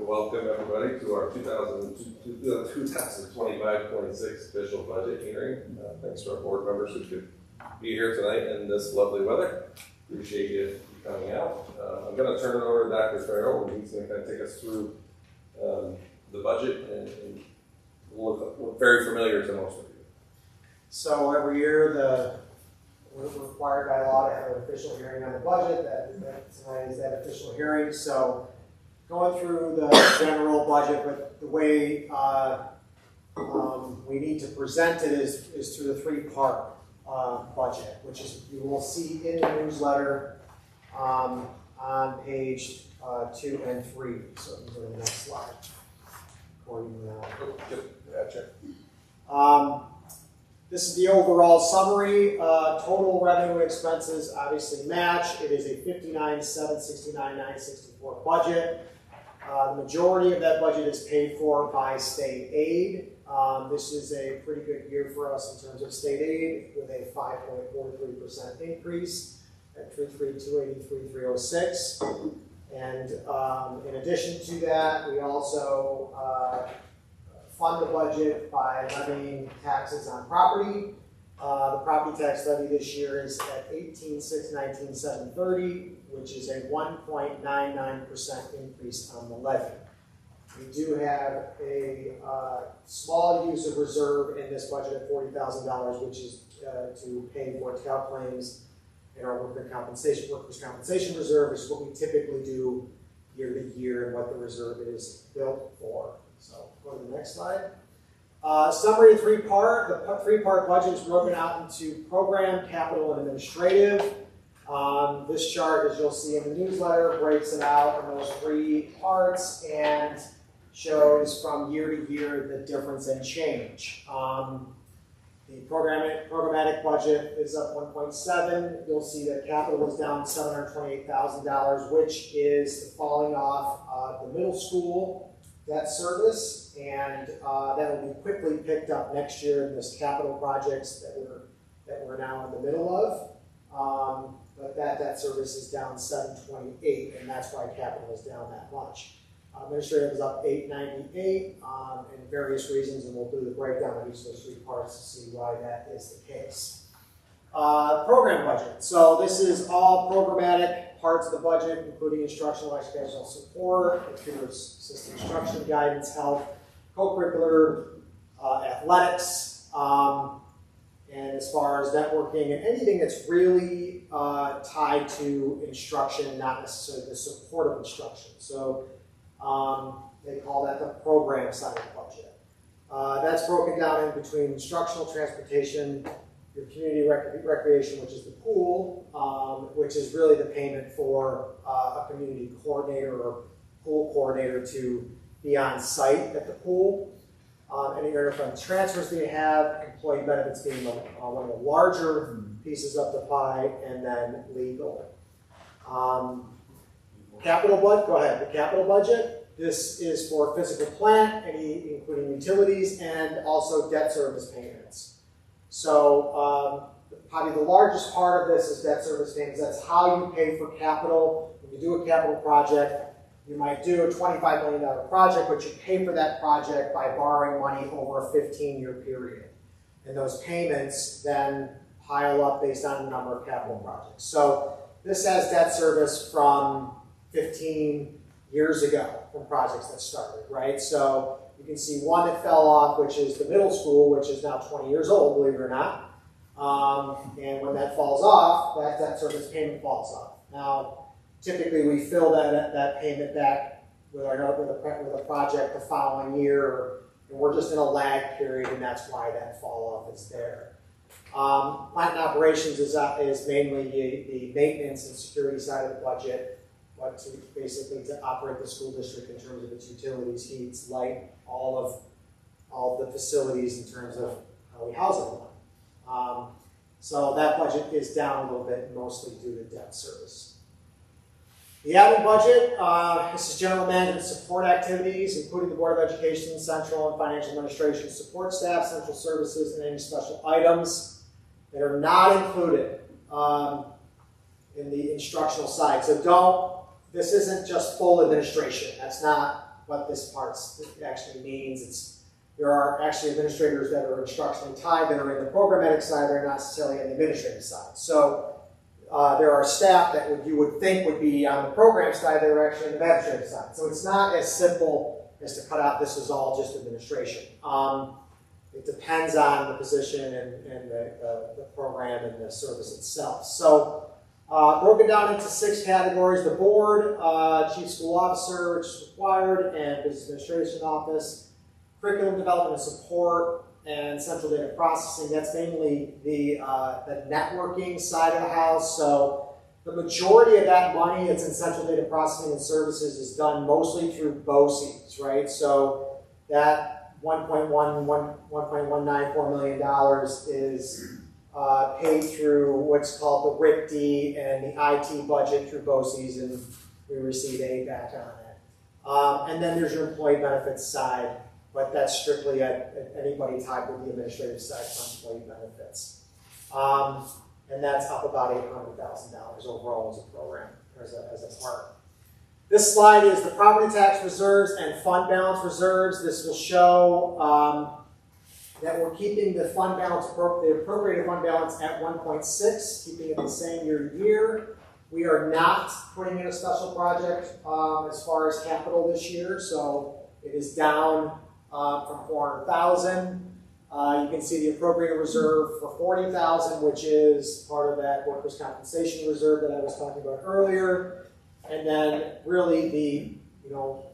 to welcome everybody to our 2025-26 official budget hearing. Thanks to our board members who could be here tonight in this lovely weather. Appreciate you coming out. I'm going to turn it over to Dr. Farrell, and he's going to kind of take us through the budget, and will look very familiar to most of you. So every year, we're required by law to have an official hearing on the budget. That tonight is that official hearing. So going through the general budget, but the way we need to present it is through the three-part budget, which is you will see in the newsletter on page 2 and 3. So go to the next slide. This is the overall summary. Total revenue expenses obviously match. It is a $59,769,964 budget. The majority of that budget is paid for by state aid. This is a pretty good year for us in terms of state aid, with a 5.43% increase at $332,833.06. And in addition to that, we also fund the budget by levying taxes on property. The property tax levy this year is at $18,619,730, which is a 1.99% increase on the levy. We do have a small use of reserve in this budget at $40,000, which is to pay for tail claims in our workers' compensation reserve, which is what we typically do year to year and what the reserve is built for. So go to the next slide. Summary three-part. The three-part budget is broken out into program, capital, and administrative. This chart, as you'll see in the newsletter, breaks it out in those three parts and shows from year to year the difference and change. The programmatic budget is up 1.7. You'll see that capital is down $728,000, which is falling off the middle school debt service, and that will be quickly picked up next year in this capital projects that we're now in the middle of. But that debt service is down $728, and that's why capital is down that much. Administrative is up $898, and various reasons, and we'll do the breakdown of each of those three parts to see why that is the case. Program budget. So this is all programmatic parts of the budget, including instructional, educational support, computer-assisted instruction, guidance, health, co-curricular, athletics, and as far as networking and anything that's really tied to instruction, not necessarily the support of instruction. So they call that the program side of the budget. That's broken down in between instructional, transportation, your community recreation, which is the pool, which is really the payment for a community coordinator or pool coordinator to be on site at the pool. Anywhere from transfers we have, employee benefits being one of the larger pieces of the pie, and then legal. Capital budget, go ahead. The capital budget. This is for physical plant, including utilities, and also debt service payments. So probably the largest part of this is debt service payments. That's how you pay for capital. When you do a capital project, you might do a $25 million project, but you pay for that project by borrowing money over a 15-year period. And those payments then pile up based on the number of capital projects. So this has debt service from 15 years ago from projects that started, right? So you can see one that fell off, which is the middle school, which is now 20 years old, believe it or not. And when that falls off, that debt service payment falls off. Now, typically we fill that payment back with a project the following year, and we're just in a lag period, and that's why that fall off is there. Plant and operations is mainly the maintenance and security side of the budget. But basically to operate the school district in terms of its utilities, heats, light, all of the facilities in terms of how we house everyone. So that budget is down a little bit, mostly due to debt service. The admin budget, this is general management support activities, including the Board of Education, central and financial administration, support staff, central services, and any special items that are not included in the instructional side. So this isn't just full administration. That's not what this part actually means. There are actually administrators that are instructionally tied that are in the programmatic side, they're not necessarily on the administrative side. So there are staff that you would think would be on the program side that are actually on the administrative side. So it's not as simple as to cut out this is all just administration. It depends on the position and the program and the service itself. So broken down into 6 categories: the board, chief school officer, which is required, and business administration office, curriculum development and support, and central data processing. That's mainly the networking side of the house. So the majority of that money that's in central data processing and services is done mostly through BOCES, right? So that $1.194 million is paid through what's called the RIPD and the IT budget through BOCES, and we receive aid back on it. And then there's your employee benefits side, but that's strictly at anybody tied with the administrative side for employee benefits. And that's up about $800,000 overall as a program, as a part. This slide is the property tax reserves and fund balance reserves. This will show that we're keeping the fund balance, the appropriated fund balance at 1.6, keeping it the same year to year. We are not putting in a special project as far as capital this year, so it is down from $400,000. You can see the appropriated reserve for $40,000, which is part of that workers' compensation reserve that I was talking about earlier. And then really the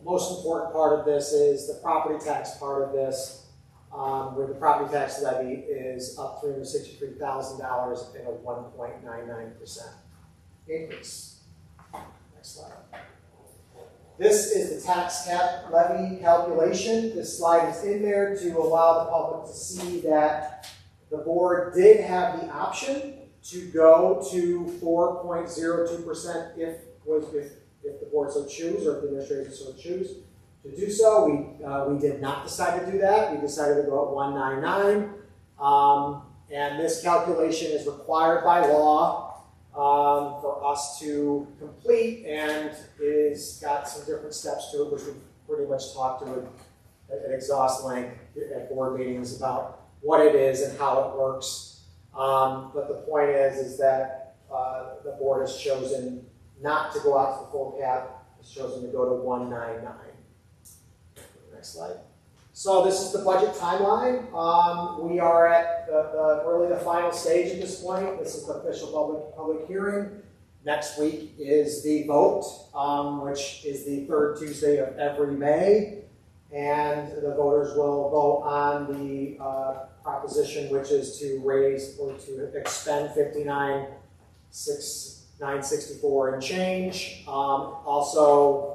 most important part of this is the property tax part of this, where the property tax levy is up $363,000 and a 1.99% increase. Next slide. This is the tax cap levy calculation. This slide is in there to allow the public to see that the board did have the option to go to 4.02% if the board so choose, or if the administration so choose to do so. We did not decide to do that. We decided to go at 1.99, and this calculation is required by law for us to complete, and it's got some different steps to it, which we pretty much talked to at exhaust length at board meetings about what it is and how it works. But the point is that the board has chosen not to go out to the full cap. It's chosen to go to 199. Next slide. So this is the budget timeline. We are at really the final stage at this point. This is the official public hearing. Next week is the vote, which is the 3rd Tuesday of every May. And the voters will vote on the proposition, which is to raise or to expend $59,964 and change. Also,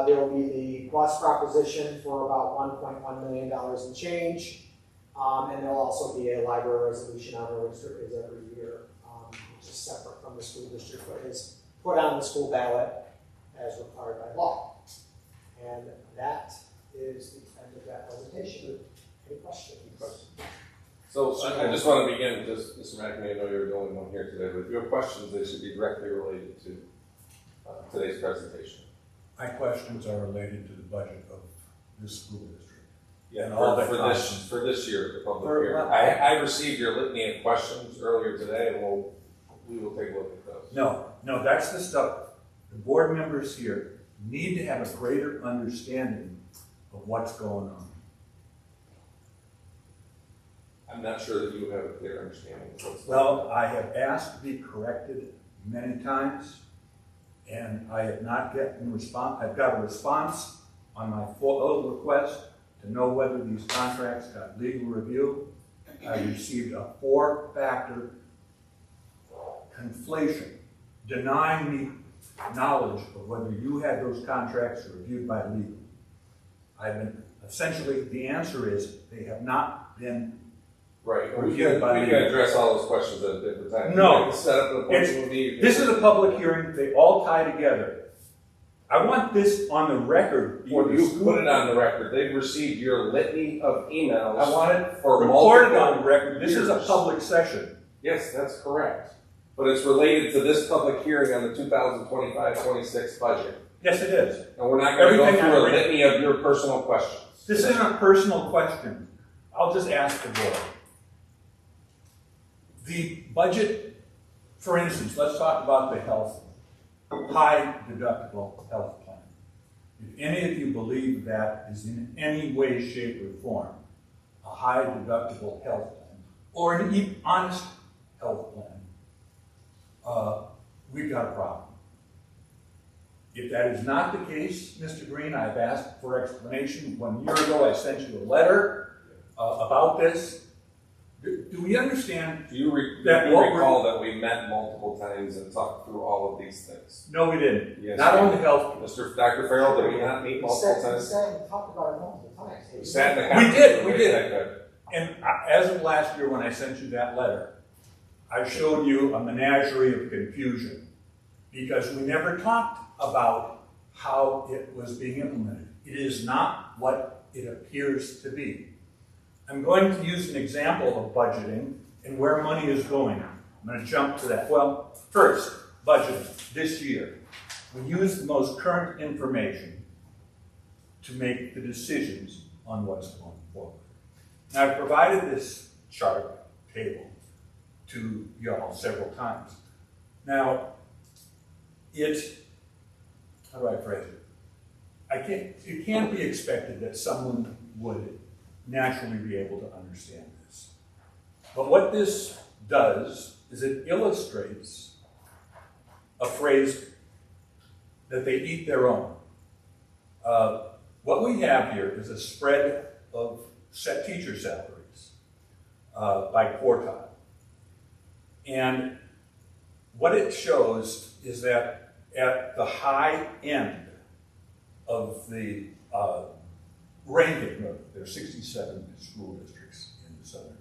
there will be the bus proposition for about $1.1 million in change. And there will also be a library resolution on it, which is every year, which is separate from the school district, but is put on the school ballot as required by law. And that is the end of that presentation. Any questions? So I just want to begin, Mr. McNamee, I know you're the only one here today, but if you have questions, they should be directly related to today's presentation. My questions are related to the budget of this school district. Yeah, and all for this year, the public hearing. I received your litany of questions earlier today, and we will take a look at those. No, that's the stuff. The board members here need to have a greater understanding of what's going on. I'm not sure that you have a clear understanding of what's going Well, I have asked to be corrected many times, and I have not gotten a response. I've got a response on my full request to know whether these contracts got legal review. I received a 4-factor conflation, denying me knowledge of whether you had those contracts reviewed by legal. Essentially, the answer is they have not been right. We can address all those questions at a different time. No. Set up an appointment with me. This is a public hearing. They all tie together. I want this on the record. You put it on the record. They've received your litany of emails. I want it for recorded on the record. This is a public session. Yes, that's correct. But it's related to this public hearing on the 2025-26 budget. Yes, it is. And we're not going to go Everything through a I've read- litany of your personal questions. This isn't a personal question. I'll just ask the board. The budget, for instance, let's talk about the high deductible health plan. If any of you believe that is in any way, shape, or form a high deductible health plan, or an honest health plan, we've got a problem. If that is not the case, Mr. Green, I've asked for explanation. 1 year ago, I sent you a letter about this. Do we understand? Do you That what recall that we met multiple times and talked through all of these things? No, we didn't. Yes, Not we on did. the health. Dr. Farrell, did we not meet multiple We times? sat and talked about it multiple times. We sat in the We conference did, room. we did. And as of last year, when I sent you that letter, I showed you a menagerie of confusion because we never talked about how it was being implemented. It is not what it appears to be. I'm going to use an example of budgeting and where money is going. I'm going to jump to that. Well, first, budgeting. This year, we use the most current information to make the decisions on what's going forward. Now, I've provided this chart table to y'all several times. Now, how do I phrase it? It can't be expected that someone would naturally be able to understand this. But what this does is it illustrates a phrase that they eat their own. What we have here is a spread of set teacher salaries by quartile. And what it shows is that at the high end of the ranking, there are 67 school districts in the southern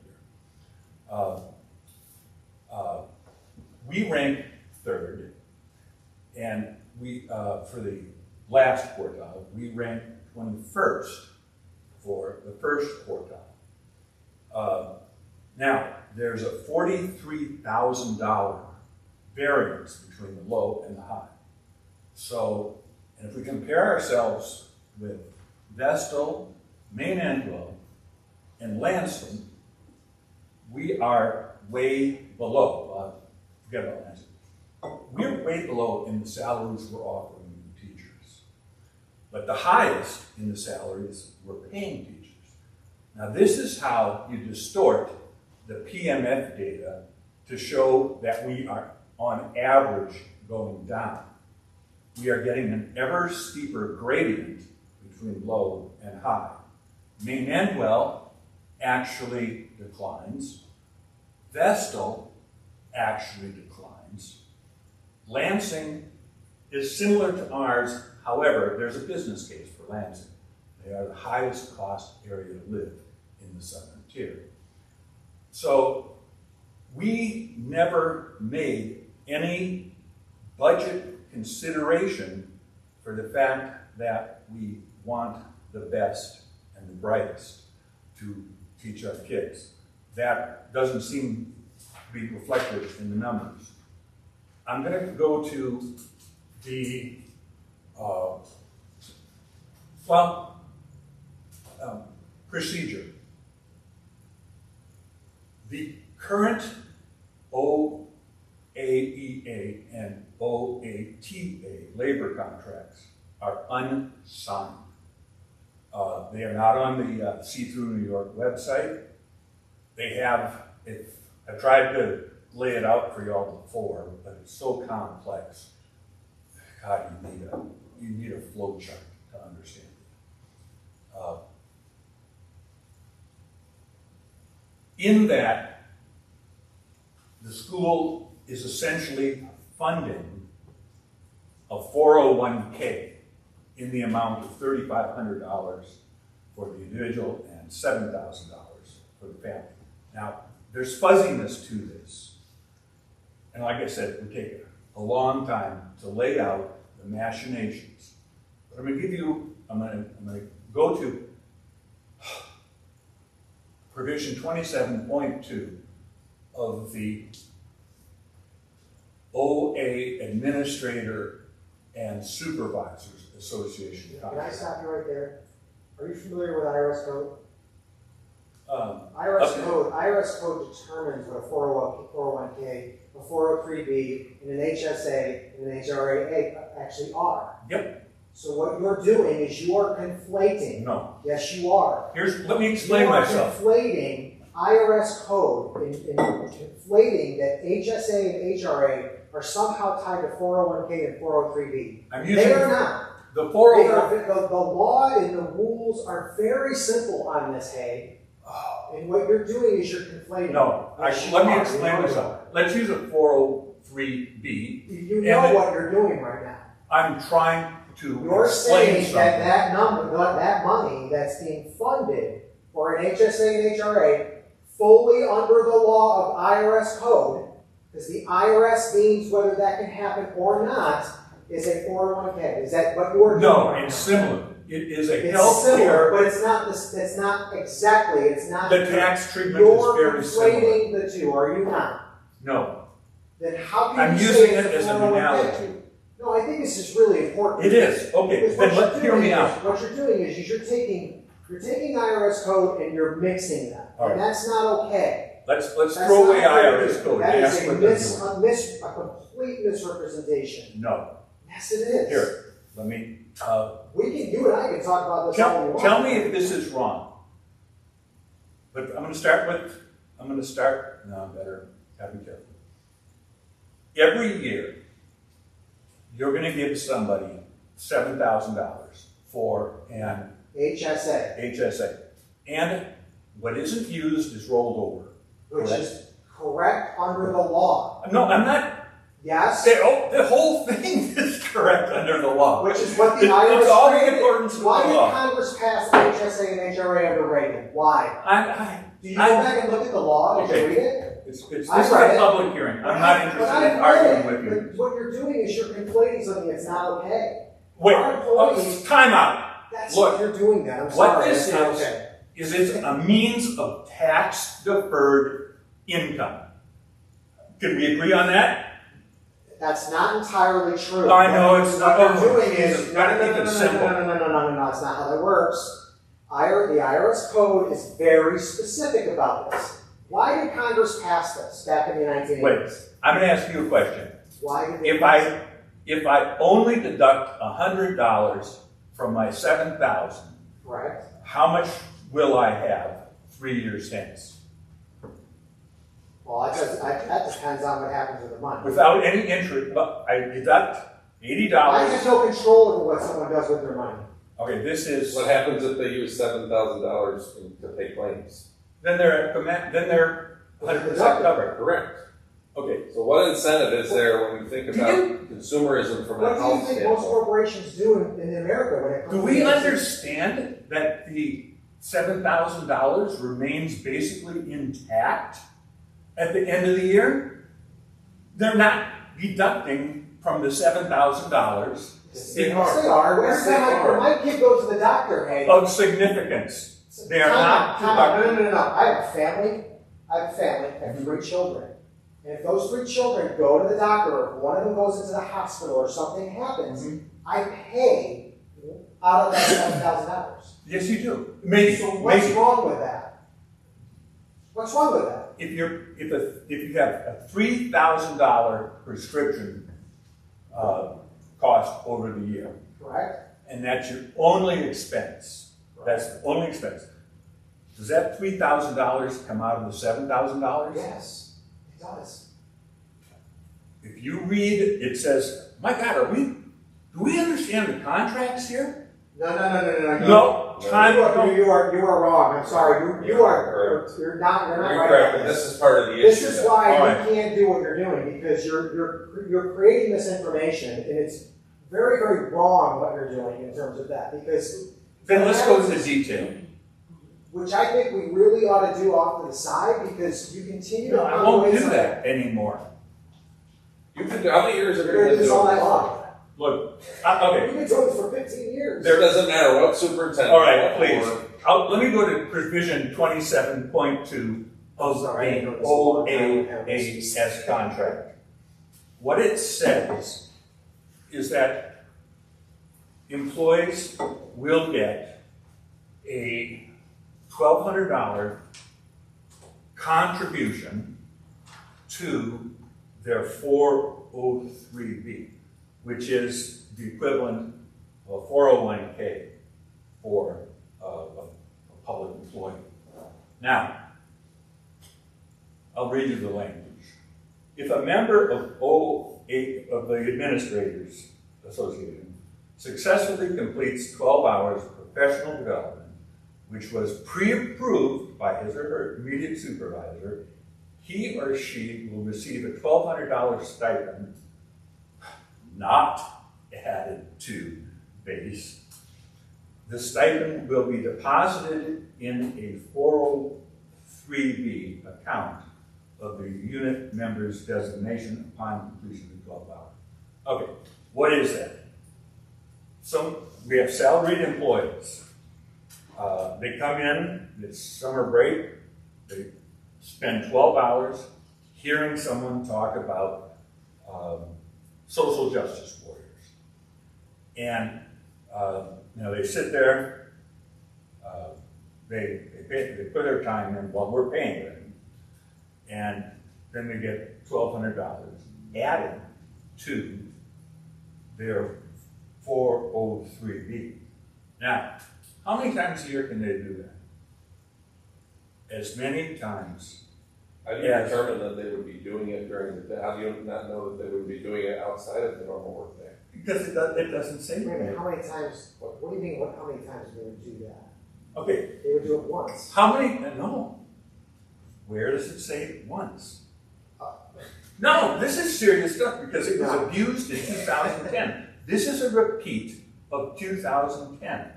tier. We rank third, and we, for the last quartile, we rank 21st for the first quartile. Now, there's a $43,000 variance between the low and the high. So, and if we compare ourselves with Vestal, Maine Endwell, and Lansing, we are way below. Forget about Lansing. We're way below in the salaries we're offering the teachers. But the highest in the salaries we're paying teachers. Now, this is how you distort the PMF data to show that we are, on average, going down. We are getting an ever steeper gradient between low and high. Maine Endwell actually declines. Vestal actually declines. Lansing is similar to ours. However, there's a business case for Lansing. They are the highest cost area to live in the southern tier. So we never made any budget consideration for the fact that we want the best and the brightest to teach our kids. That doesn't seem to be reflected in the numbers. I'm going to go to the, procedure. The current OAEA and OATA labor contracts are unsigned. They are not on the See Through New York website. They have, I've tried to lay it out for y'all before, but it's so complex. God, you need a flow chart to understand it. In that, the school is essentially funding a 401k in the amount of $3,500 for the individual and $7,000 for the family. Now, there's fuzziness to this. And like I said, it would take a long time to lay out the machinations. But I'm going to go to provision 27.2 of the OA Administrator and Supervisors Association Can I contract. stop you right there? Are you familiar with IRS code? Um, IRS okay. IRS code determines what a 401k, a 403b, and an HSA and an HRA actually are. Yep. So what you're doing is you are conflating. No. Yes, you are. Let me explain myself. You are conflating IRS code in conflating that HSA and HRA are somehow tied to 401k and 403b. I'm They using are not. the They 401. are, the law and the rules are very simple on this, Hay. And what you're doing is you're conflating. No, Yes, you let me are. explain You know myself. Let's use a 403B. You know what you're doing right now. I'm trying to You're explain saying something. that that money that's being funded for an HSA and HRA fully under the law of IRS code, because the IRS deems whether that can happen or not, is a 401k. Is that what you're doing? No, right it's now? similar. It is a It's similar, healthcare. but it's not this. It's not exactly. It's not. The tax treatment is You're very similar. conflating the two, are you not? No, Then how can I'm you using say it it's a as an 401k? analogy. No, I think this is really important. It is. Okay, Because then what hear me out. What you're doing is you're taking IRS code and you're mixing them, All right. and that's not okay. Let's That's throw not away okay. IRS code. That is Ask what they're doing. a complete misrepresentation. No. Yes, it is. Here, let me. You and I can talk about this all we want. Tell me if this is wrong. But I'm going to start. No, I better be careful. Every year, you're going to give somebody $7,000 for an HSA, HSA. And what isn't used is rolled over. which Correct. is correct under the law. No, I'm not. Yes, The whole thing is correct under the law. which is what the It's IRS all in created. accordance with Why the did law. Congress pass HSA and HRA under Reagan? Why? Do you go back and look at the law? Did you Okay. read it? This I is read a it. public hearing. I'm not interested in arguing with you. What you're doing is you're conflating something that's not okay. Wait, Our employees- time out. That's Look, what you're doing then. I'm What sorry. this That's not is, okay. is it's a means of tax-deferred income. Can we agree on that? That's not entirely true. I know it's not. What you're doing Jesus, is gotta no, keep no, it no, simple. no. That's not how that works. The IRS code is very specific about this. Why did Congress pass this back in the 1980s? Wait, I'm going to ask you a question. Why did they If pass it? I only deduct $100 from my $7,000, Correct. how much will I have 3 years hence? Well, that depends on what happens with the money. Without any interest, but I deduct $80. I have no control over what someone does with their money. Okay, this is. What happens if they use $7,000 to pay claims? Then they're 100% covered. Correct. Okay, So what incentive is there when we think Do about you- consumerism from a What do you health think most standpoint? corporations do in America when it comes do to we this? understand that the $7,000 remains basically intact at the end of the year? They're not deducting from the $7,000 Yes, they are. Every time when my kid goes to the doctor, hey, of significance. They are not time out. deducting. No. I have a family. I have 3 children. And if those 3 children go to the doctor, or if one of them goes into the hospital or something happens, I pay out of that $7,000. Yes, you do. Maybe. So what's Maybe. wrong with that? What's wrong with that? If you have a $3,000 prescription cost over the year, Correct? and that's your only expense. That's the only expense. Does that $3,000 come out of the $7,000? Yes, it does. If you read, it says, my God, do we understand the contracts here? No. No, time, You are wrong. I'm sorry. You're not You're right. correct, about but this is part of the issue. This is then. why All right. you can't do what you're doing, because you're creating this information, and it's very, very wrong what you're doing in terms of that. Because then let's go to the detail. which I think we really ought to do off to the side, because you continue No, to I find won't ways do to- that anymore. You could, how many years have You're you going to been do this all doing night this? long. Look, okay, We've been doing this for 15 years. There doesn't matter what superintendent. all right, or- please. Let me go to provision 27.2 of Sorry, I the didn't know this was a long time. OAS contract. What it says is that employees will get a $1,200 contribution to their 403B, which is the equivalent of a 401k for a public employee. Now, I'll read you the language. If a member of the Administrators Association successfully completes 12 hours of professional development, which was pre-approved by his or her immediate supervisor, he or she will receive a $1,200 stipend not added to base. The stipend will be deposited in a 403B account of the unit member's designation upon completion of 12 hours. Okay, what is that? So we have salaried employees. They come in, it's summer break, they spend 12 hours hearing someone talk about social justice warriors. And they sit there, they put their time in while we're paying them, and then they get $1,200 added to their 403B. Now, how many times a year can they do that? As many times. How do you determine that they would be doing it during the day? How do you not know that they would be doing it outside of the normal work day? Because it doesn't say. Wait a minute, how many times, what do you mean, how many times they would do that? Okay. They would do it once. How many? No. Where does it say once? No, this is serious stuff because it was abused in 2010. This is a repeat of 2010.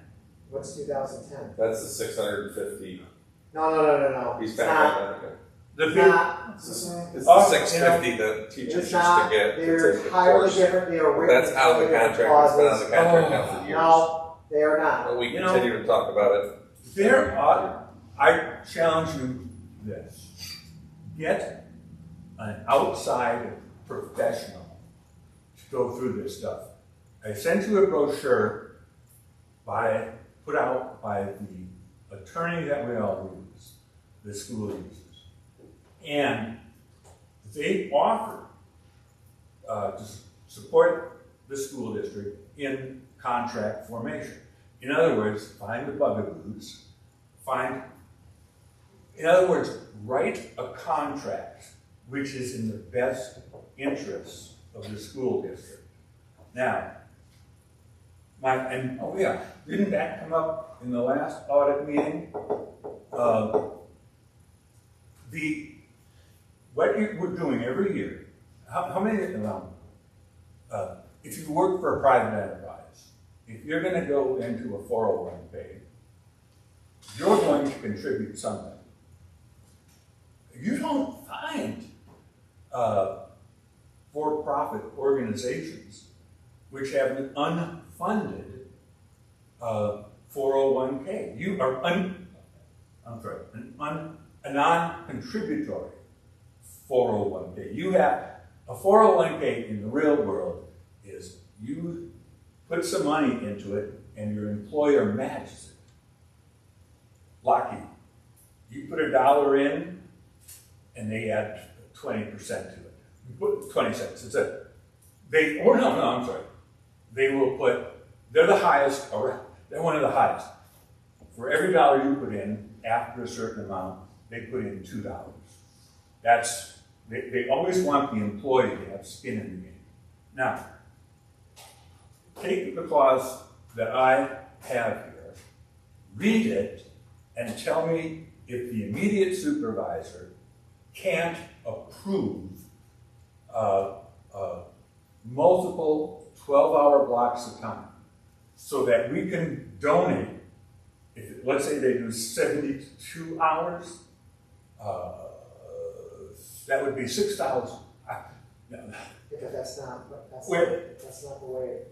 What's 2010? That's the 650. No. He's It's back not. on that again. The It's the 650 that teachers It's used not. to get. They're to take the entirely course. different. They are written. That's out of the contract. It's been out of the contract now for years. No, they are not. But we continue to talk about it. I challenge you this. Get an outside professional to go through this stuff. I sent you a brochure put out by the attorney that we all use, the school uses. And they offer to support the school district in contract formation. In other words, find the bugaboos, write a contract which is in the best interests of the school district. Now, didn't that come up in the last audit meeting? What we're doing every year, how many, if you work for a private enterprise, if you're going to go into a 401k, you're going to contribute something. You don't find for-profit organizations which have an unfunded 401k. You are a non-contributory 401k. You have a 401k in the real world is you put some money into it and your employer matches it. Lockheed. You put $1 in and they add 20% to it. You put 20 cents. They will put, they're the highest, or they're one of the highest. For every $1 you put in, after a certain amount, they put in $2. They always want the employee to have skin in the game. Now, take the clause that I have here, read it, and tell me if the immediate supervisor can't approve multiple 12-hour blocks of time so that we can donate. Let's say they do 72 hours, that would be $6,000. Because that's not the way,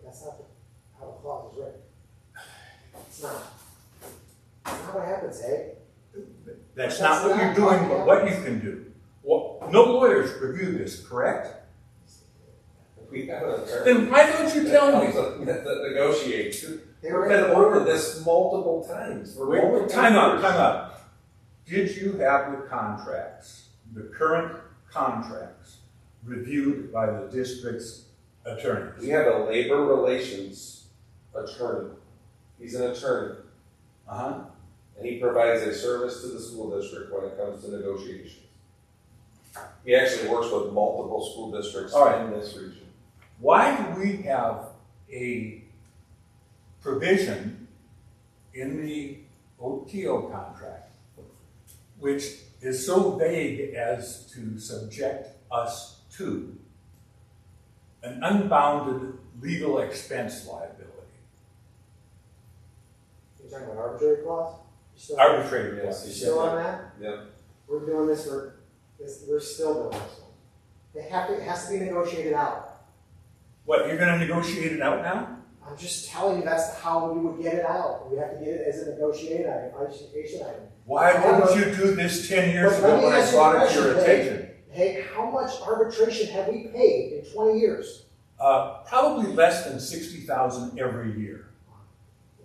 how the clause is written. It's not. That's not what happens, eh? That's not what you're doing, but what you can do. Well, no lawyers review this, correct? We have an attorney. Then why don't you tell me? That negotiates. They We've were been over this multiple times. Wait, time out. Did you have the contracts, the current contracts, reviewed by the district's attorneys? We have a labor relations attorney. He's an attorney, Uh-huh. and he provides a service to the school district when it comes to negotiations. He actually works with multiple school districts All right. in this region. Why do we have a provision in the OTO contract which is so vague as to subject us to an unbounded legal expense liability? You're talking about arbitrary clause? You still- Arbitrary, Yes, yes. You he still on that? Yeah. We're doing this we're still doing this one. It has to be negotiated out. What, you're gonna negotiate it out now? I'm just telling you that's how we would get it out. We have to get it as a negotiation item. Why didn't you do this 10 years But let ago me when I ask you a brought it to your question, Dave. attention? Hey, how much arbitration have we paid in 20 years? Probably less than 60,000 every year.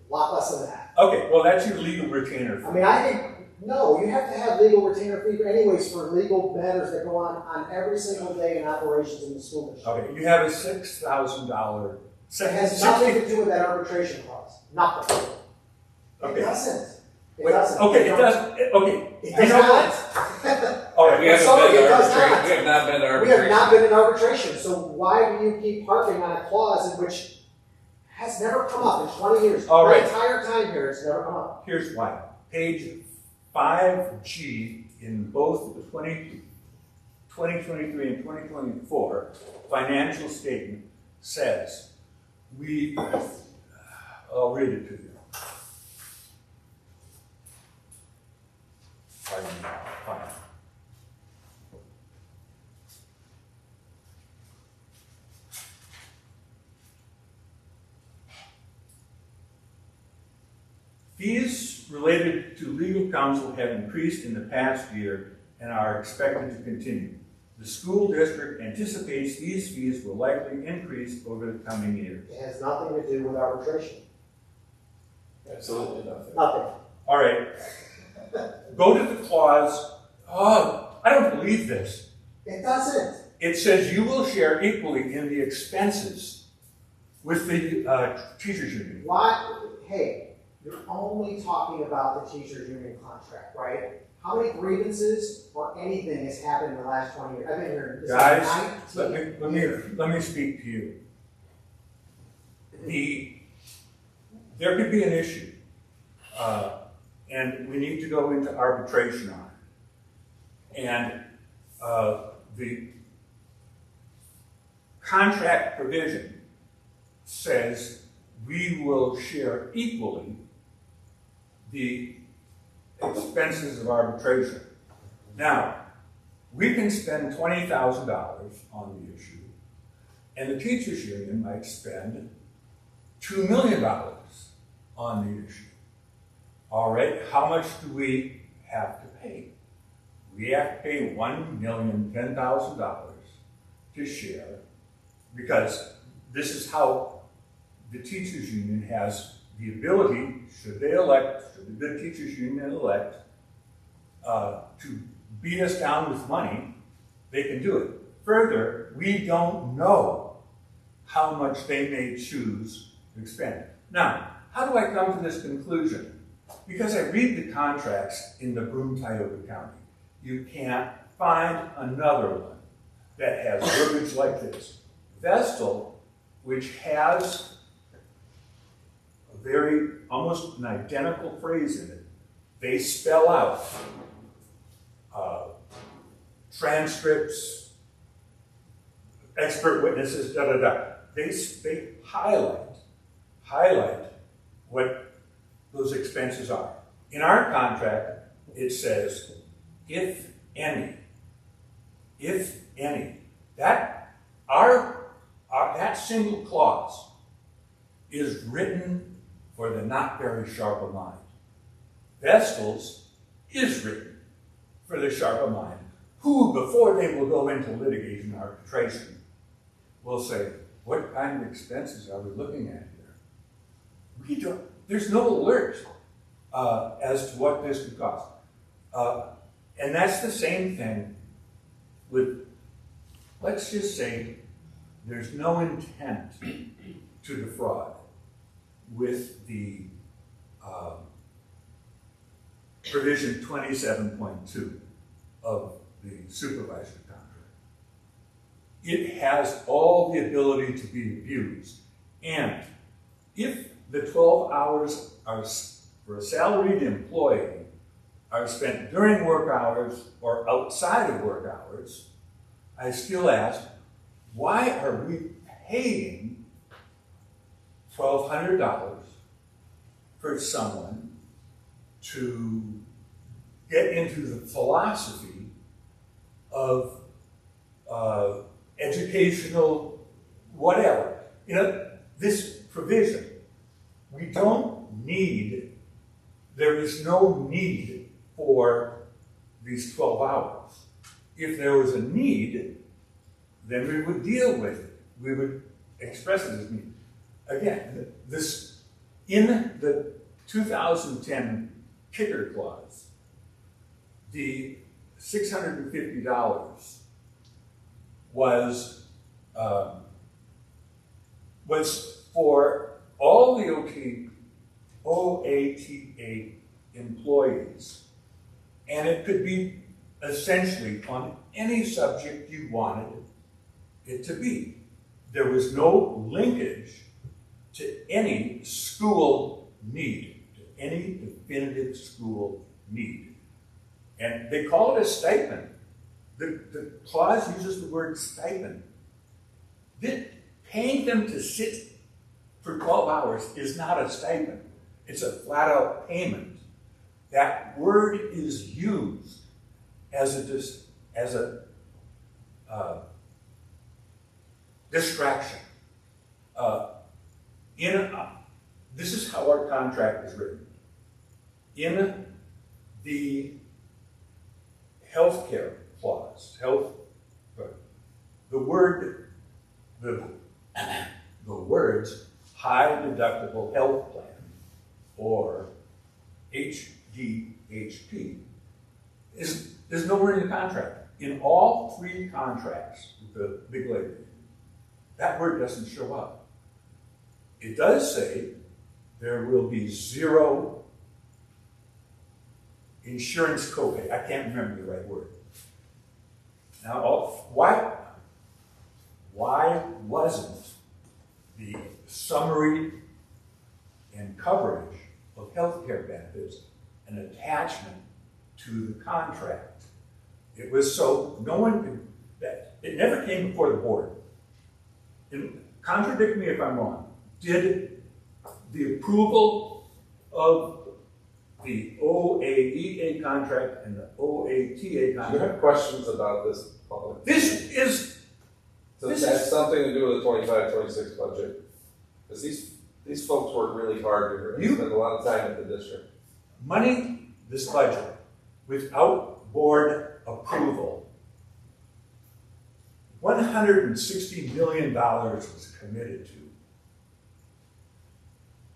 A lot less than that. Okay, well, that's your legal retainer fee. I mean, I think, no, you have to have legal retainer fee anyways for legal matters that go on every single day in operations in the school district. Okay, you have a $6,000. It has nothing to do with that arbitration clause. Nothing. Okay. It doesn't. It Wait, doesn't. okay, it does. Okay, It you does know not. what? All right, We haven't sorry, been it to does arbitration. not. We have not been to We arbitration. have not been in arbitration, so why do you keep harping on a clause in which has never come up in 20 years? All right. The entire time here, it's never come up. Here's why. Page 5G in both the 2023 and 2024 financial statement says, I'll read it to you. Pardon me. Fine. Fees related to legal counsel have increased in the past year and are expected to continue. The school district anticipates these fees will likely increase over the coming years. It has nothing to do with arbitration. Absolutely nothing. Nothing. All right, go to the clause. Oh, I don't believe this. It doesn't. It says you will share equally in the expenses with the teachers union. Why? Hey, you're only talking about the teachers union contract, right? How many grievances or anything has happened in the last 20 years? I've been here. this is Guys, 19 years. let me speak to you. There could be an issue, and we need to go into arbitration on it. And the contract provision says we will share equally the expenses of arbitration. Now, we can spend $20,000 on the issue, and the teachers union might spend $2 million on the issue. All right, how much do we have to pay? We have to pay $1,010,000 to share, because this is how the teachers union has the ability, should the teachers union elect to beat us down with money, they can do it. Further, we don't know how much they may choose to expend. Now, how do I come to this conclusion? Because I read the contracts in the Broome-Tioga County. You can't find another one that has verbiage like this. Vestal, which has almost an identical phrase in it, they spell out transcripts, expert witnesses, They highlight what those expenses are. In our contract, it says, if any, that single clause is written for the not very sharp of mind. Vestal's is written for the sharp of mind, who, before they will go into litigation or arbitration, will say, what kind of expenses are we looking at here? We don't, there's no alert as to what this could cost. And that's the same thing with, let's just say, there's no intent to defraud with the provision 27.2 of the supervisory contract. It has all the ability to be abused. And if the 12 hours are for a salaried employee are spent during work hours or outside of work hours, I still ask, why are we paying $1,200 for someone to get into the philosophy of educational whatever? You know, this provision, we don't need, there is no need for these 12 hours. If there was a need, then we would deal with it. We would express it as need. Again, this, in the 2010 kicker clause, the $650 was for all the OATA employees, and it could be essentially on any subject you wanted it to be. There was no linkage to any school need, to any definitive school need. And they call it a stipend. The clause uses the word stipend. Paying them to sit for 12 hours is not a stipend. It's a flat-out payment. That word is used as a distraction. This is how our contract is written. In the healthcare clause, the words high deductible health plan or HDHP is nowhere in the contract. In all three contracts with the big lady, that word doesn't show up. It does say there will be zero insurance copay. I can't remember the right word. Now, why wasn't the summary and coverage of healthcare benefits an attachment to the contract? It was so no one could, it never came before the board. And contradict me if I'm wrong. Did the approval of the OAEA contract and the OATA Do you contract? have questions about this public? Does that have something to do with the 25-26 budget? Because these folks work really hard here and spend a lot of time at the district. Money, this budget, without board approval, $160 million was committed to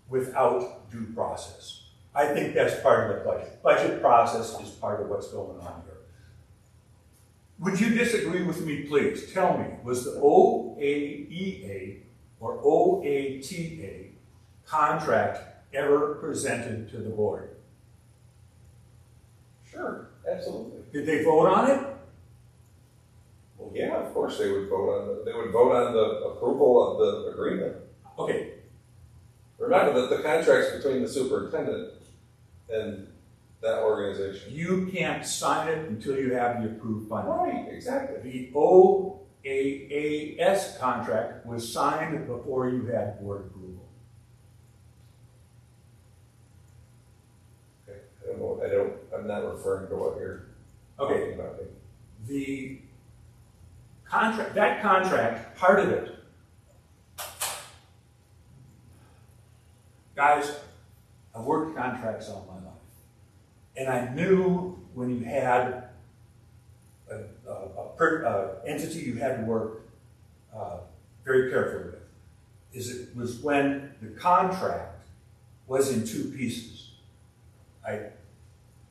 without due process. I think that's part of the budget. Budget process is part of what's going on here. Would you disagree with me, please? Tell me, was the OAEA or OATA contract ever presented to the board? Sure, absolutely. Did they vote on it? Well, yeah, of course they would vote on they would vote on the approval of the agreement. Okay, Remember that the contract's between the superintendent and that organization. you can't sign it until you have the approved funding. Right, exactly. The OAAS contract was signed before you had board approval. Okay. I'm not referring to what you're Okay, talking about. the contract, that contract, part of it. Guys, I've worked contracts all my life. And I knew when you had an entity you had to work very careful with is it was when the contract was in two pieces. I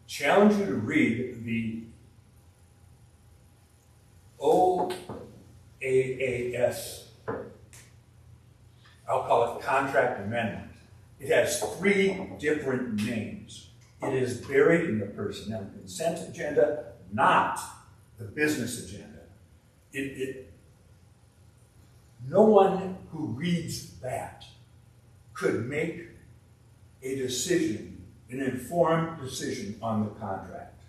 challenge you to read the OAAS, I'll call it contract amendment. It has 3 different names. It is buried in the personnel consent agenda, not the business agenda. No one who reads that could make a decision, an informed decision on the contract.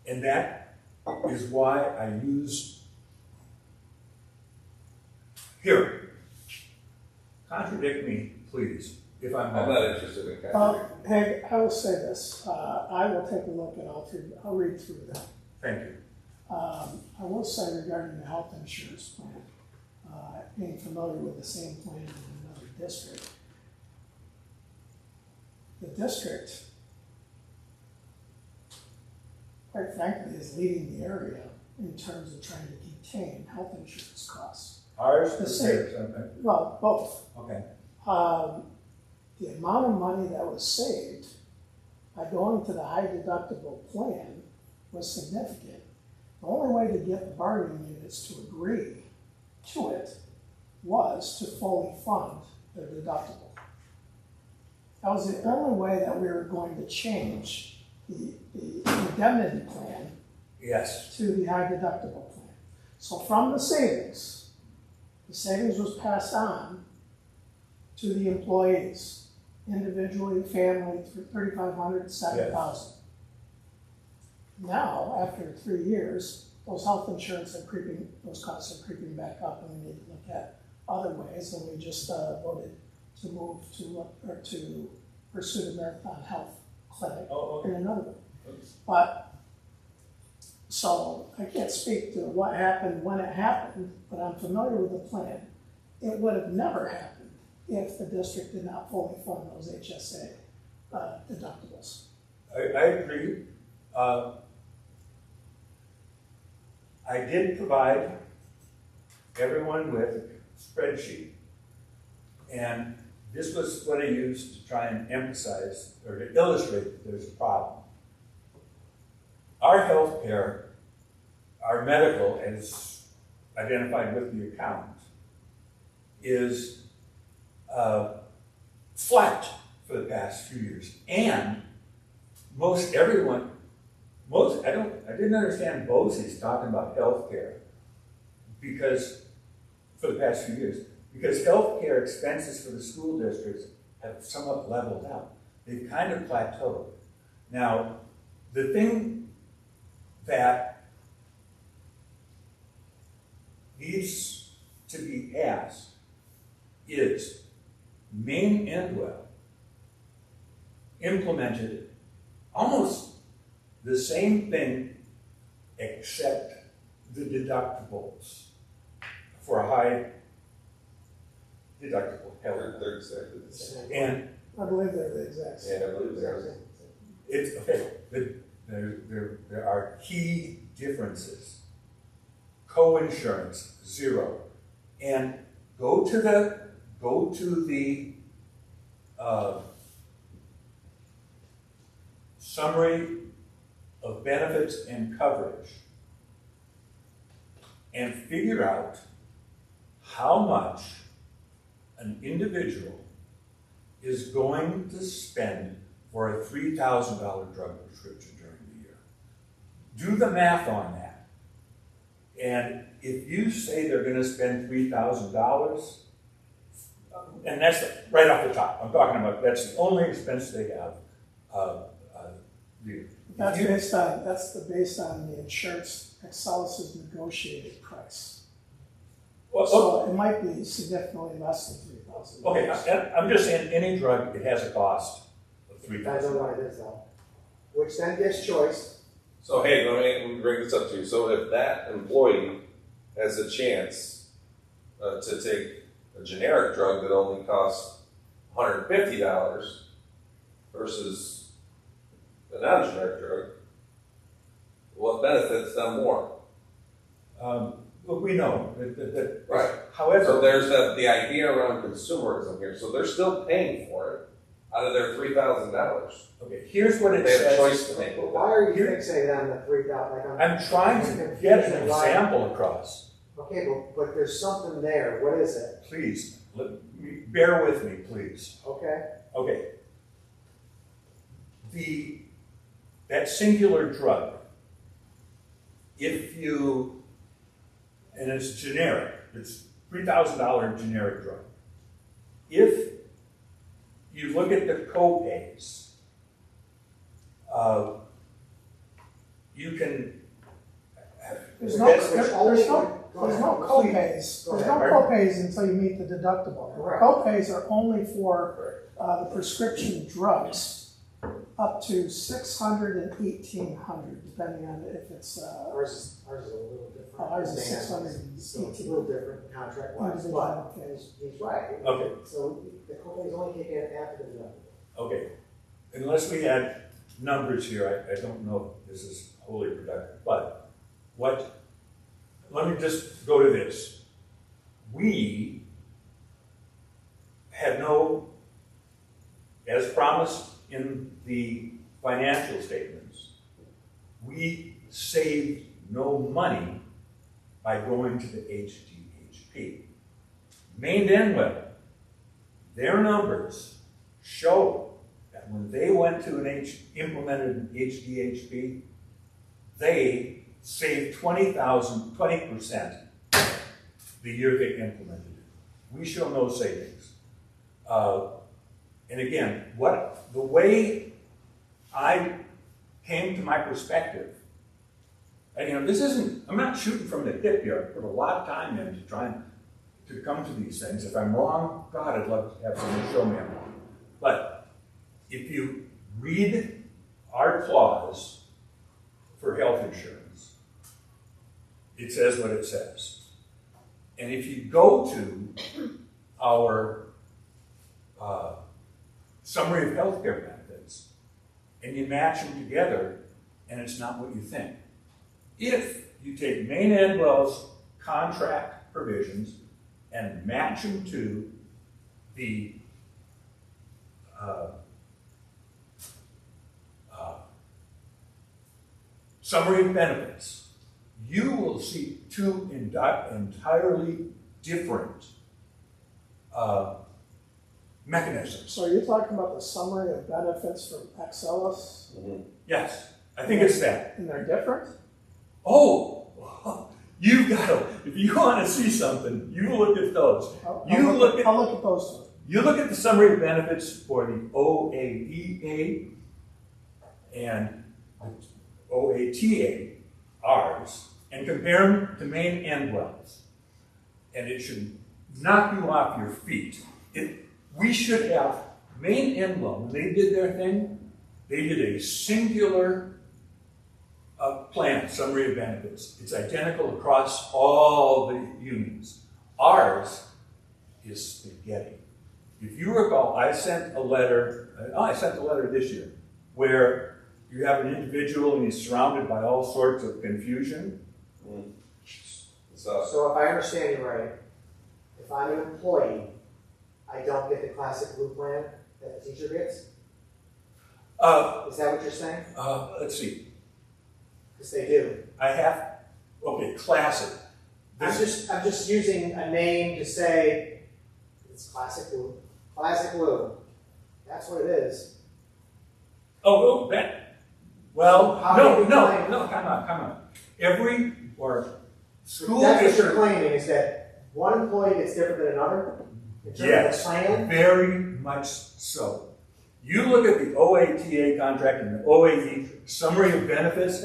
And that is why I use, here, contradict me, please, if I'm I'm wrong. not interested in contradicting. Peg, I will say this, I will take a look and I'll read through that. Thank you. I will say regarding the health insurance plan, being familiar with the same plan in another district, the district, quite frankly, is leading the area in terms of trying to contain health insurance costs. Ours The is same. theirs, Well, both. okay. The amount of money that was saved by going to the high deductible plan was significant. The only way to get the bargaining units to agree to it was to fully fund their deductible. That was the only way that we were going to change the indemnity plan Yes. to the high deductible plan. So from the savings was passed on to the employees, individually, family, $3,500 to $7,000. Now, after 3 years, those health insurance those costs are creeping back up, and we need to look at other ways. And we just voted to move to pursue the Marathon Health Clinic in another way. But so I can't speak to what happened when it happened, but I'm familiar with the plan. It would have never happened if the district did not fully fund those HSA deductibles. I agree. I did provide everyone with a spreadsheet. And this was what I used to try and emphasize or to illustrate that there's a problem. Our healthcare, our medical, as identified with the accountant, is flat for the past few years. And I didn't understand BOCES talking about healthcare because, for the past few years, because healthcare expenses for the school districts have somewhat leveled out. They've kind of plateaued. Now, the thing that needs to be asked is Maine Endwell implemented almost the same thing except the deductibles for a high deductible health. They're exactly the same. And I believe they're the exact same. Yeah, I believe they are. it's okay. There are key differences. Co-insurance, 0. And go to the summary of benefits and coverage and figure out how much an individual is going to spend for a $3,000 drug prescription during the year. Do the math on that. And if you say they're going to spend $3,000, and that's right off the top, I'm talking about that's the only expense they have. That's based on the insurance Excelis's negotiated price. Well, So it might be significantly less than $3,000. okay, I'm just saying any drug, it has a cost of Depends on $3,000. what it is though. Which then gives choice. So hey, let me bring this up to you. So if that employee has a chance to take a generic drug that only costs $150 versus a non-generic drug, what benefits them more? Well, But we know Right. however. So there's the idea around consumerism here, so they're still paying for it out of their $3,000. Okay, here's what it They have a says. choice to make with Why that. are you fixating on the 3,000, like I'm trying to get an example across. Okay, but there's something there, what is it? Please, bear with me, please. Okay, Okay. That singular drug, if you, and it's generic, it's $3,000 generic drug. If you look at the co-pays, you can. There's no co-pays, Go there's ahead. no co-pays until you meet the deductible. Correct. Co-pays are only for the prescription drugs, up to $600 and $1,800, depending on if it's, ours is a little different. Ours is 600. So it's a little different contract wise, Individual, but okay. he's right. Okay. So the company's only taking it after the deductible. Okay, unless we add numbers here, I don't know if this is wholly productive, but let me just go to this. We had no, as promised in the financial statements, we saved no money by going to the HDHP. Maine Denwell, their numbers show that when they went to implemented an HDHP, they saved 20% the year they implemented it. We show no savings. And again, the way I came to my perspective, and this isn't, I'm not shooting from the hip here. I put a lot of time into trying to come to these things. If I'm wrong, God, I'd love to have someone show me I'm wrong. But if you read our clause for health insurance, it says what it says. And if you go to our summary of healthcare benefits and you match them together, and it's not what you think. If you take Maine Endwell's contract provisions and match them to the summary of benefits, you will see two entirely different mechanisms. So you're talking about the summary of benefits from Excelis, Yes, I think it's that. and they're different? Oh, you gotta, if you want to see something, you look at those. I'll look at those two. You look at the summary of benefits for the OAEA and the OATA, ours, and compare them to Maine Endwell's. And it should knock you off your feet. We should have, Maine Endwell, when they did their thing, they did a singular plan, summary of benefits. It's identical across all the unions. Ours is spaghetti. If you recall, I sent a letter this year, where you have an individual and he's surrounded by all sorts of confusion. So if I understand you right, if I'm an employee, I don't get the classic blue plan that the teacher gets? Is that what you're saying? Let's see. Because they do. Classic. I'm just using a name to say it's classic blue. Classic blue. That's what it is. Come do we claim? on. School That's what you're district, claiming, is that one employee gets different than another? In terms of yes, the plan? very much so. You look at the OATA contract and the OAE summary of benefits,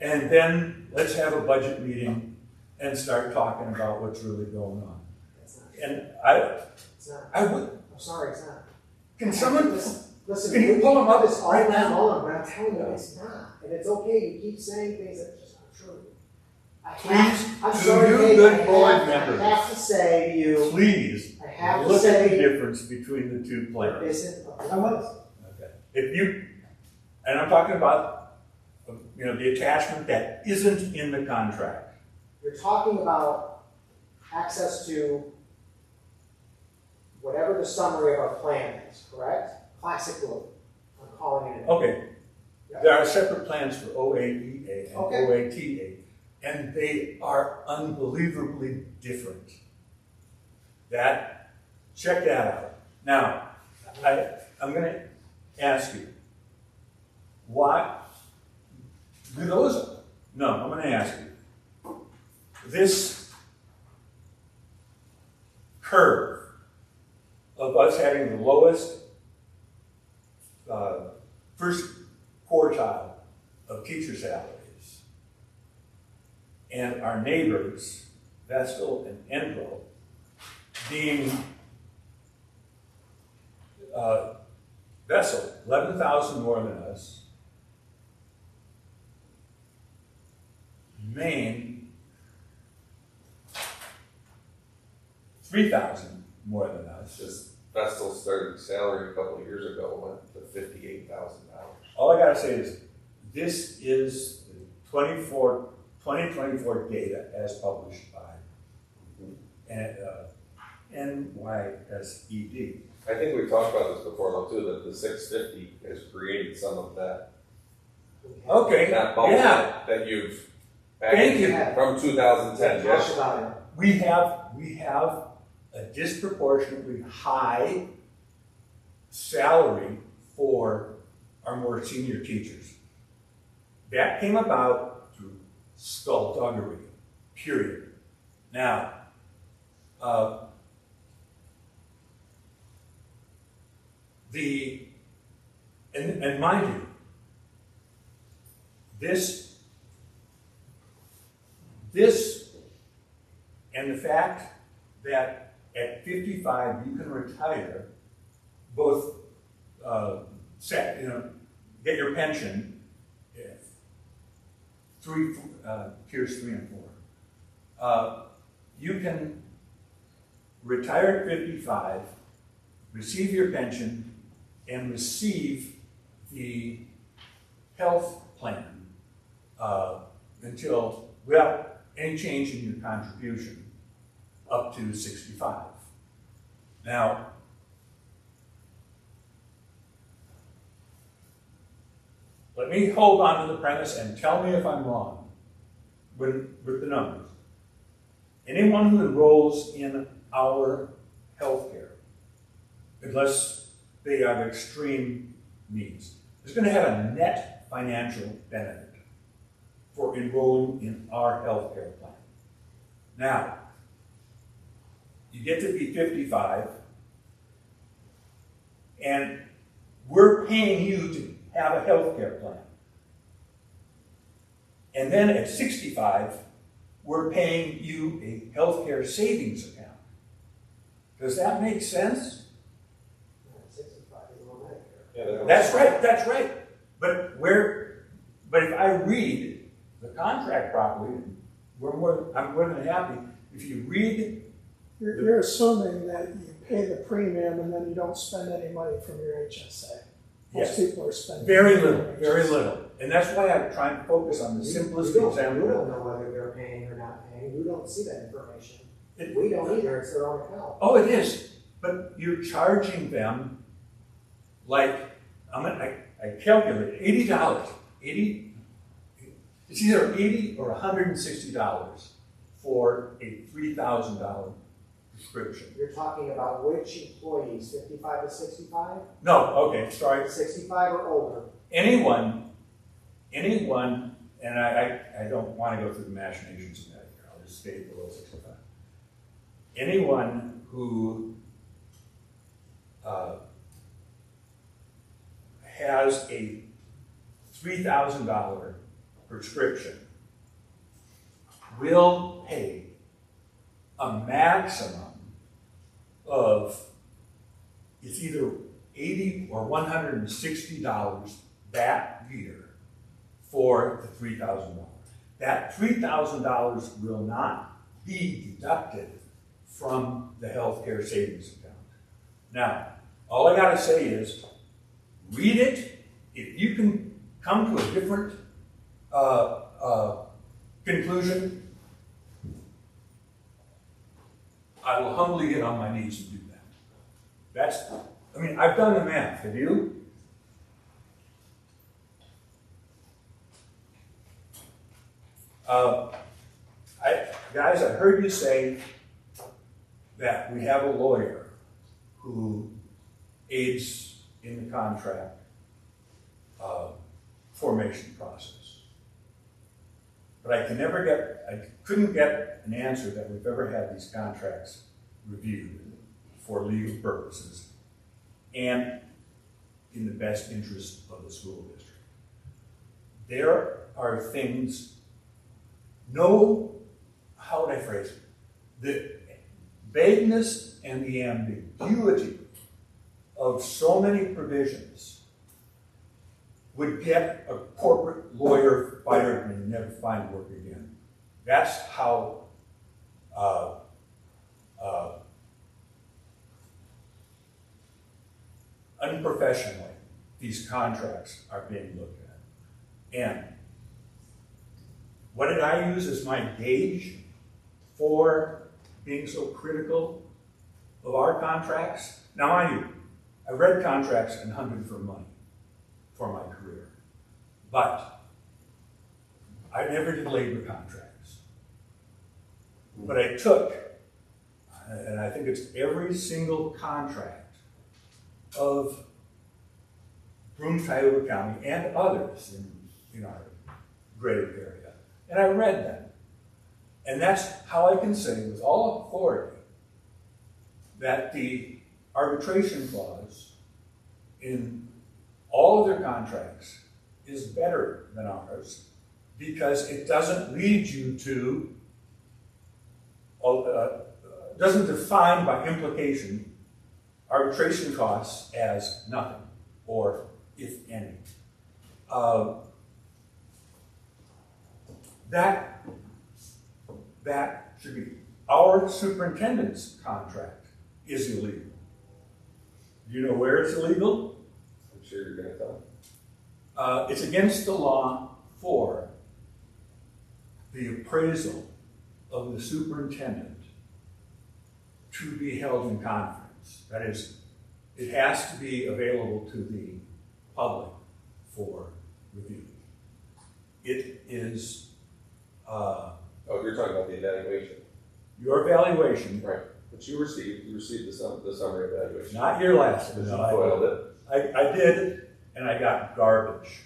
and then let's have a budget meeting and start talking about what's really going on. It's not. And It's not. I would, I'm sorry, it's not. can someone, Listen, can you pull them up this all right night now? long, but I'm telling you, it's not. And it's okay, you keep saying things that are just not true. Please, I'm to sorry, you Dave, good board I members, have to say to you, please, I have to look at the say, difference between the two there plans. isn't a I want- Okay. If you, and I'm talking about, the attachment that isn't in the contract. You're talking about access to whatever the summary of our plan is, correct? Classic Blue, I'm calling it. Okay. Yeah. There are separate plans for OAEA and Okay. OATA, and they are unbelievably different. Check that out. Now, I'm going to ask you, I'm going to ask you, this curve of us having the lowest first quartile of teacher salaries and our neighbors, Vestal and Enro, being Vestal, 11,000 more than us, Maine, 3,000 more than us. Just Vestal started salary a couple of years ago, went to $58,000. All I gotta say is, this is the 2024 data as published by NYSED. I think we've talked about this before though too, that the 650 has created some of that, Okay, that bubble yeah, that you've Thank you. from 2010, Talk yes? about it. we have a disproportionately high salary for our more senior teachers. That came about through skullduggery, period. Now, and mind you, this and the fact that at 55 you can retire, both get your pension, tiers 3 and 4. You can retire at 55, receive your pension, and receive the health plan until, without any change in your contribution, up to 65. Now, let me hold on to the premise and tell me if I'm wrong with the numbers. Anyone who enrolls in our health care, unless they have extreme needs, is going to have a net financial benefit for enrolling in our health care plan. Now, you get to be 55, and we're paying you to have a health care plan. And then at 65, we're paying you a health care savings account. Does that make sense? 65 is on Medicare. Yeah, That's right. But if I read the contract properly, I'm more than happy. If you read, You're assuming that you pay the premium and then you don't spend any money from your HSA. Most Yes. people are spending. very from little, their very HSA. little. And that's why I'm trying to focus on the simplest We don't example. know whether they're paying or not paying. We don't see that information. It- We don't either. It's their own account. Oh, it is. But you're charging them like, I calculated $80. It's either $80 or $160 for a $3,000 prescription. You're talking about which employees, 55 to 65? No, okay, sorry. 65 or older? Anyone, and I don't want to go through the machinations of Medicare, I'll just stay below 65. Anyone who has a $3,000 prescription will pay a maximum of, it's either $80 or $160 that year for the $3,000. That $3,000 will not be deducted from the healthcare savings account. Now, all I gotta say is, read it. If you can come to a different conclusion, I will humbly get on my knees and do that. I've done the math, have you? Guys, I heard you say that we have a lawyer who aids in the contract formation process. But I couldn't get an answer that we've ever had these contracts reviewed for legal purposes and in the best interest of the school district. There are things, how would I phrase it? The vagueness and the ambiguity of so many provisions would get a corporate lawyer fired and never find work again. That's how unprofessionally these contracts are being looked at. And what did I use as my gauge for being so critical of our contracts? Now, I read contracts and hunted for money for my career, but I never did labor contracts. But I took, and I think it's every single contract of Broome, Tioga County and others in our greater area, and I read them. And that's how I can say with all authority that the arbitration clause in all of their contracts is better than ours because it doesn't lead you to, doesn't define by implication arbitration costs as nothing, or if any. That should be, our superintendent's contract is illegal. Do you know where it's illegal? I'm sure you're going to tell. It's against the law for the appraisal of the superintendent to be held in conference. That is, it has to be available to the public for review. It is You're talking about the evaluation. your evaluation, Right. But you received the summary evaluation. not your last one. Because you No, foiled it. I did, and I got garbage.